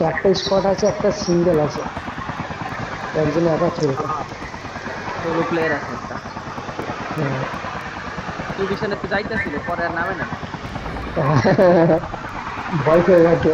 একটা স্কোয়াড আছে, একটা সিঙ্গেল আছে, একজন একা খেলবে। সোলো প্লেয়ার আছে একটা। হ্যাঁ। টিভিশনে তো যাইতেছিল, পরে আর নামে নাই। ভয় পেয়ে গেছে।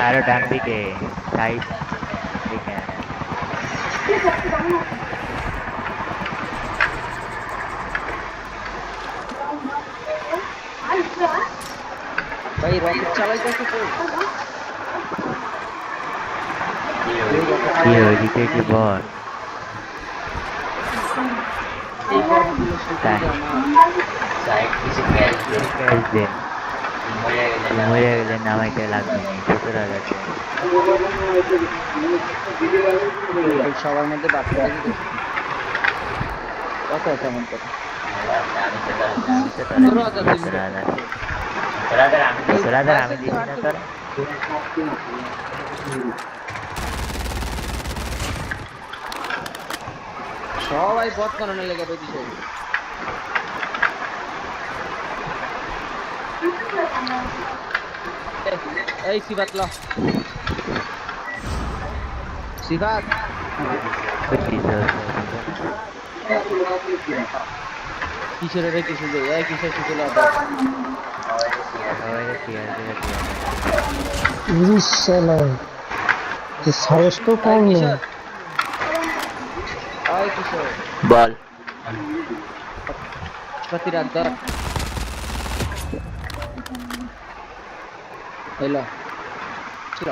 আরো ডান দিকে সাইড দিকে। ভাই রকেট চালাইতেছে তো। এই রকেট কি চালাইতেছে। ওইদিকে কি বল? এই বটগুলো শুধু তাই আমার। কিছু ক্যাশ দে, তুই মরে গেলে নামাইতে লাগবে নি 17,000 টাকা। এই সবার মধ্যে বাটপাড়া দিতেছে। কত আছে আমার কাছে? আমি তো তোরা 17,000 দিন রে। 17,000 এই 17,000 আমি লাইসেন্স দিয়ে দিছি না বাটপাড়া। তোরা। সবাই বট বানানোর লেগে বেরিয়েছে। এই সিবাত ল। সিবাত। ওই কিশোর দিছে না, কিসের রে কিছু দে, এই কিসের কিছু লা বট। সবাই টিয়ার করে দিয়ে দেয়। ইস শালা, যে সাহস তো এই কম নেই। কিশোর, ওই কিশোর। বল। প্রতি রাত ধর। হইলো ছিল।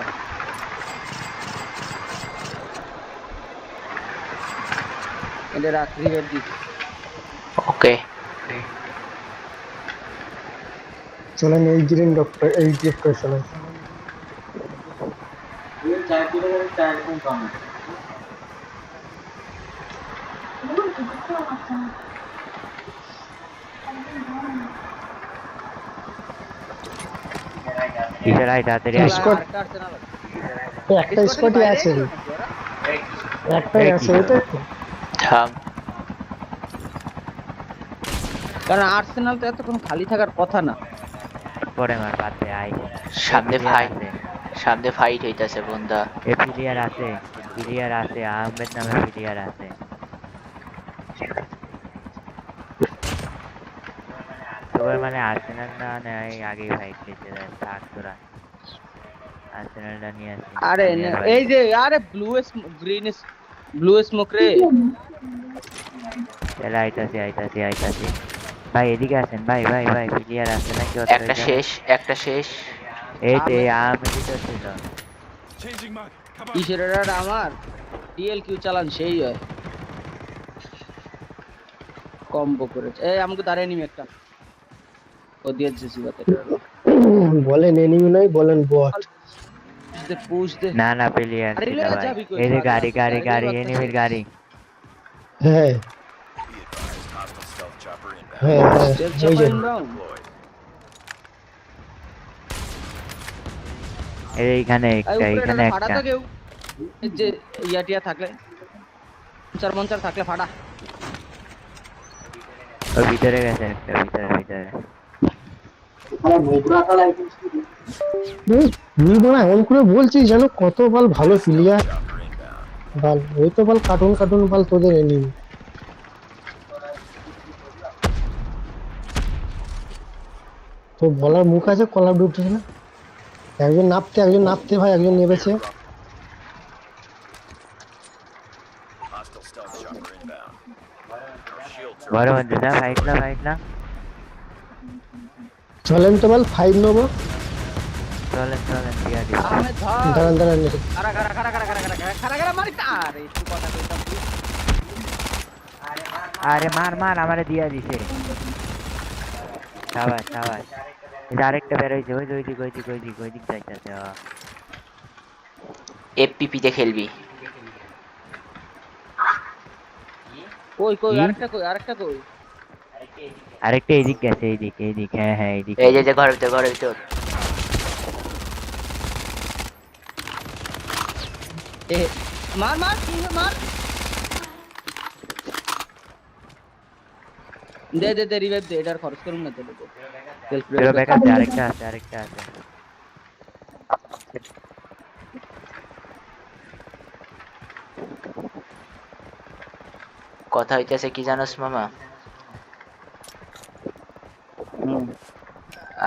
এতে রাখ রিভাইভ দি। ওকে। চলেন এই গ্রিন ডক্টর, এই ডক্টর চলেন। কিসের আয় তাড়াতাড়ি আয়। চল স্কোয়াড, আর কাটতে না লাগে। একটা স্কোর থেকে স্কোয়াডই বাইরে আছে, গেল নাকি ওরা? একটাই এই আছে, কিশোর ওইটাই তো। থাম। কারণ আর্সেনাল তো এতক্ষণ খালি থাকার কথা না। পরে মার পাতে আয়। সামনে প্লেয়ার ফাইট, আছে, সামনে ফাইট হইতাছে বন্ধা। প্লেয়ার আছে, প্লেয়ার আছে, আহমেদ নামে প্লেয়ার আছে। তোর মানে আর্সেনাল না নেয় আগেই ফাইট খেতে দেয়, থাক তোরা আর্সেনালটা নিয়ে আসি আরে আমি আর ভাই। এই যে আরে গ্রিন ব্লু স্মোক রে। তাহলে আইতাছি আইতাছি আইতাছি। ভাই এদিকে আসেন, ভাই ভাই ভাই প্লেয়ার আছে নাকি একটা অথরাইজার? শেষ, একটা শেষ। এই তো সামনে এই আহমেদই তো ছিল। কিসের এটা আমার ডিএল কিউ চালান সেই হয়। কম্বো করেছে। এই আমাকে দাঁড়িয়ে নিবি একটা। ও দিয়েছে সিবাতে। বলেন এনিমি নয়, বলেন বট। পুশ দে পুশ দে। না না প্লেয়ার গাড়ি ছিল লয়ে ভাই। যাবি কই এই যে পাগলা গাড়ি তুই? গাড়ি গাড়ি লয়ে গাড়ি ভাগতাছিস? এনিমির গাড়ি। হ্যাঁ হ্যাঁ হ্যাঁ, স্টেলথ ওই চাপা যে ইনবাউন্ড। এইখানে এই একটা, উপরে এইখানে এটা ফাড়া একটা। তো কেউ। এই যে ইয়াটিয়া থাকলে মঞ্চার মঞ্চার থাকলে ফাড়া। ওর ভিতরে গেছে একটা, ভিতরে ভিতরে। তুই বলা এমন করে বলছিস যেন কত বল ভালো প্লেয়ার। বল ওই তো বল কার্টুন কার্টুন বল তোদের এনিমি। তো বলার মুখ আছে, কলার ডিউটি না। একজন নাপতে, একজন নাপতে ভাই, একজন নেবেছে। বড় মধ্যে যা, ফাইট না ফাইট না। চলেন তো বল ফাইভ নেবো। চলেন চলেন দিয়া দিচ্ছি। আহমেদ ধর। দাঁড়ান দাঁড়ান, খারা খারা খারা খারা খারা খারা খারা খারা খারা মারি আরে একটু কথা কইতাম তুই। আরে মার মার, আমারে দিয়া দিছে। সাবাস সাবাস। এই যে আরেকটা বের হইছে, ওই যে ওই দিক ওই দিক ওই দিক ওই দিক যাইতেছে। এফপিপি তে খেলবি। কই কই কি? আরেকটা কই আরেকটা এদিক গেছে, এইদিক, হ্যাঁ হ্যাঁ এইদিকে। এই যে ঘরের ভিতর এ মার কি মার দে রিভাইভ দে, এটার খরচ করুন না তো সেলফ চলো ব্যাক আছে, রিভাইভ। আরেকটা আছে। কথা হইতেছে কি জানোস মামা,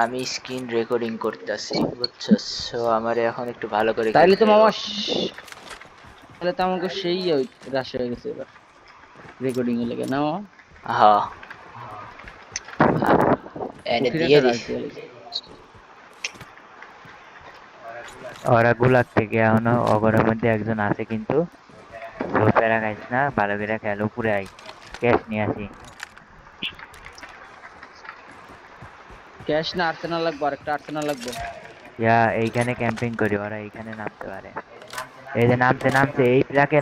আমি স্ক্রিন রেকর্ডিং করতেছি বুঝছস, সো আমার এখন একটু ভালো করে তাইলে তো খেলতে মামা হবে। তাহলে তো আমাকে সেই রাশ হয়ে গেছে এবার রেকর্ডিং এ লেগে না মামা? হ্যাঁ এনে কুঠির দিয়ে একটা রাশ দিস। দিয়ে গেছে। ওরা গুলাগ থেকে এখনো অগরের মধ্যে একজন আছে, কিন্তু প্যারা খাইস না, ভালো করে খেল, উপরে আই, ক্যাশ নিয়ে আসি। ক্যাশ না আর্সেনাল লাগবে, আরেকটা আর্সেনাল লাগবে। এইখানে ক্যাম্পিং করি, ওরা এইখানে নামতে পারে। এই যে নামছে, এই ব্ল্যাকে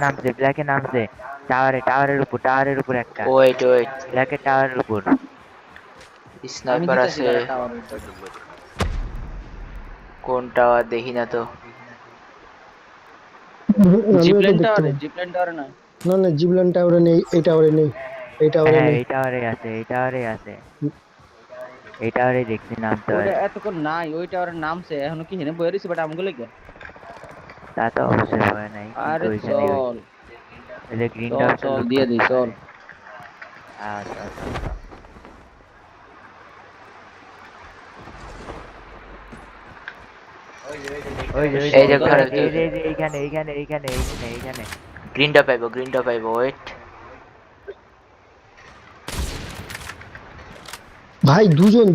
নামছে, টাওয়ারের উপর একটা, ওয়েট ব্ল্যাকের টাওয়ারের উপর। আমি স্নাইপার দিতেছি আছে তারা টাওয়ার। কোন টাওয়ার দেখি না তো। আমিও তো দেখতে পাই। জিপ্লেন টাওয়ারে না। না না, জিবলান টাওয়ারে নেই, এই টাওয়ারে নেই, এই টাওয়ারে হ্যাঁ নেই। এই টাওয়ারে আছে, এই টাওয়ারে দেখছি নামতে ওইটা পারে। এতক্ষণ নাই, ওই টাওয়ারের নামছে এখনো কি হেনে বয়ে রইছে, বাট আমগুলো লেগে। তা তো অবশ্যই ভয় নাই, কিন্তু আরে ওইখানে চল ওই যে গ্রিন চল টাওয়ারটা চল লুট দিয়ে করতে দিই চল। পারে। আচ্ছা আচ্ছা। এই যে ঘরে এইখানে। গ্রিনটা পাইবো ওয়েট। ভাই দুজন।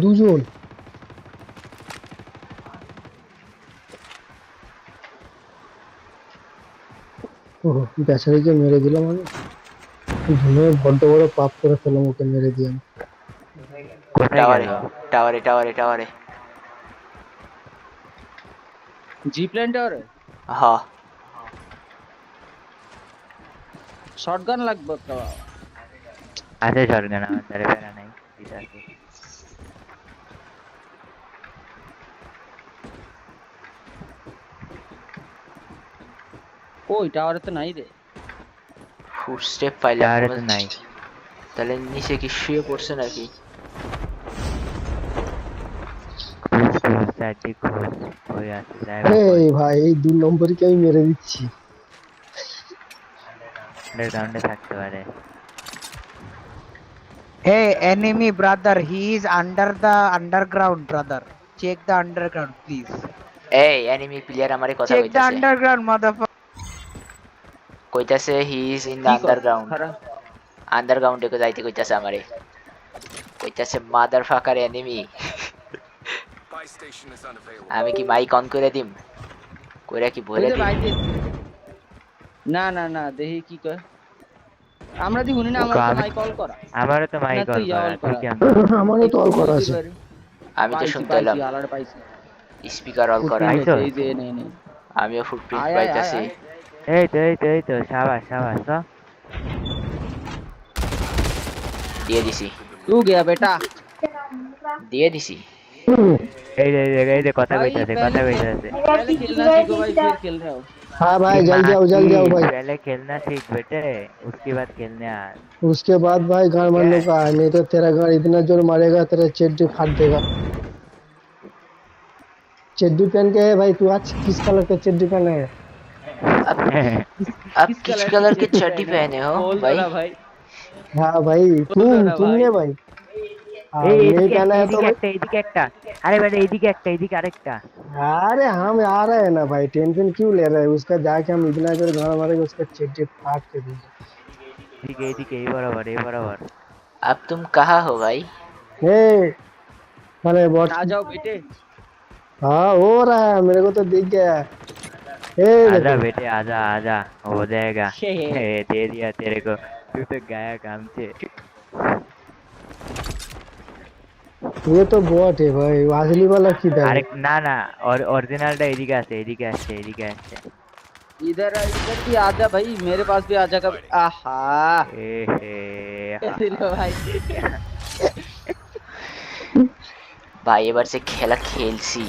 ও বেচারিকে মেরে দিলাম আমি। বড্ড বড় পাপ করে ফেললাম, ওকে মেরে দিয়ে আমি। কোথায় গেল? টাওয়ারে জিপ্লেন টাওয়ারে হ্যাঁ। শটগান লাগবে একটা। আছে সরগান, আমার ধারে প্যারা নাই, ঠিক আছে। ওই টাওয়ারে তো নাই রে। ফুট স্টেপ পাইলাম টাওয়ারে মনে তো হচ্ছে। নাই। তাহলে নিচে কি শুয়ে পড়ছে নাকি? চারদিক খোঁজ, ওই আছে আরে ভাই, এই 2 নম্বরকে আমি মেরে দিচ্ছি। আন্ডারগ্রাউন্ডে থাকতে পারে। Hey, enemy brother, he is under the underground, brother. Check the underground, please. এই এনিমি প্লেয়ার আমারে কথা Check the কইতাছে। underground, motherfucker. কইতাছে হি ইজ ইন দ্য কি কর আন্ডারগ্রাউন্ড। খারাপ আন্ডারগ্রাউন্ডে যাইতে কইতাছে আমারে। কইতাছে মাদারফাকার এনিমি। আমি কি মাইক অন করে দিম? কইরা কি বলে ওই যে দিম? বাইতে না দেখি কি কয়। আমরা দি শুনি না, আমরা তো মাই কল করা। আমারও তো মাইক না, তুই অল করা, all তুই করা। কেমন? আমারও তো অল করা আছে। আমি তো শুনতে পেলাম আলাদা পাইছি। স্পিকার অল করা। পাইছো? এই যে নে আমিও ফুটপ্রিন্ট আয়, পাইতাছি। এই তো সাবাস তো। तू गया बेटा। দিয়ে দিছি। এই যে কথা भाई কইতাছে। पहले खेलना सीखो भाई, फिर खेल रहे हो। हाँ भाई, जल्दी आओ भाई। पहले खेलना सीख बेटे, उसके बाद खेलने आ। उसके बाद भाई गाड़ मारने का है, नहीं तो तेरा गाड़ इतना जोर मारेगा तेरा चड्डी फाड़ देगा। चड्डी पहन के है भाई, तू आज किस कलर का चड्डी पहना है? अब किस कलर की चड्डी पहने हो बोल दो भाई? ना भाई। हाँ भाई, बोल दो ना तुमने भाई। हाँ, नहीं पहना है तो भाई। এইদিকে একটা, আরে বেটা এইদিকে আরেকটা। अरे हम आ रहे हैं ना भाई, टेंशन क्यों ले रहे हैं? उसका जाके हम इतना जोर गाड़ मारेंगे, उसका चड्डी फाड़ के देंगे। এইদিকে এই বরাবর। अब तुम कहाँ हो भाई? ए, अरे बहुत आ जाओ बेटे। हाँ हो रहा है, मेरे को तो दिख गया। ए आजा देखो, बेटे, आजा हो जाएगा। दे दिया तेरे को, तू तो गया काम से। ये तो बॉट है भाई, असली वाला किधर है? আরে না और অরিজিনালটা এদিকে আসছে। इधर भी आ जा भाई, मेरे पास भी आ जा कभी। आहा ए দেখা দিল ভাই। ভাই এবার যে খেলা খেলছি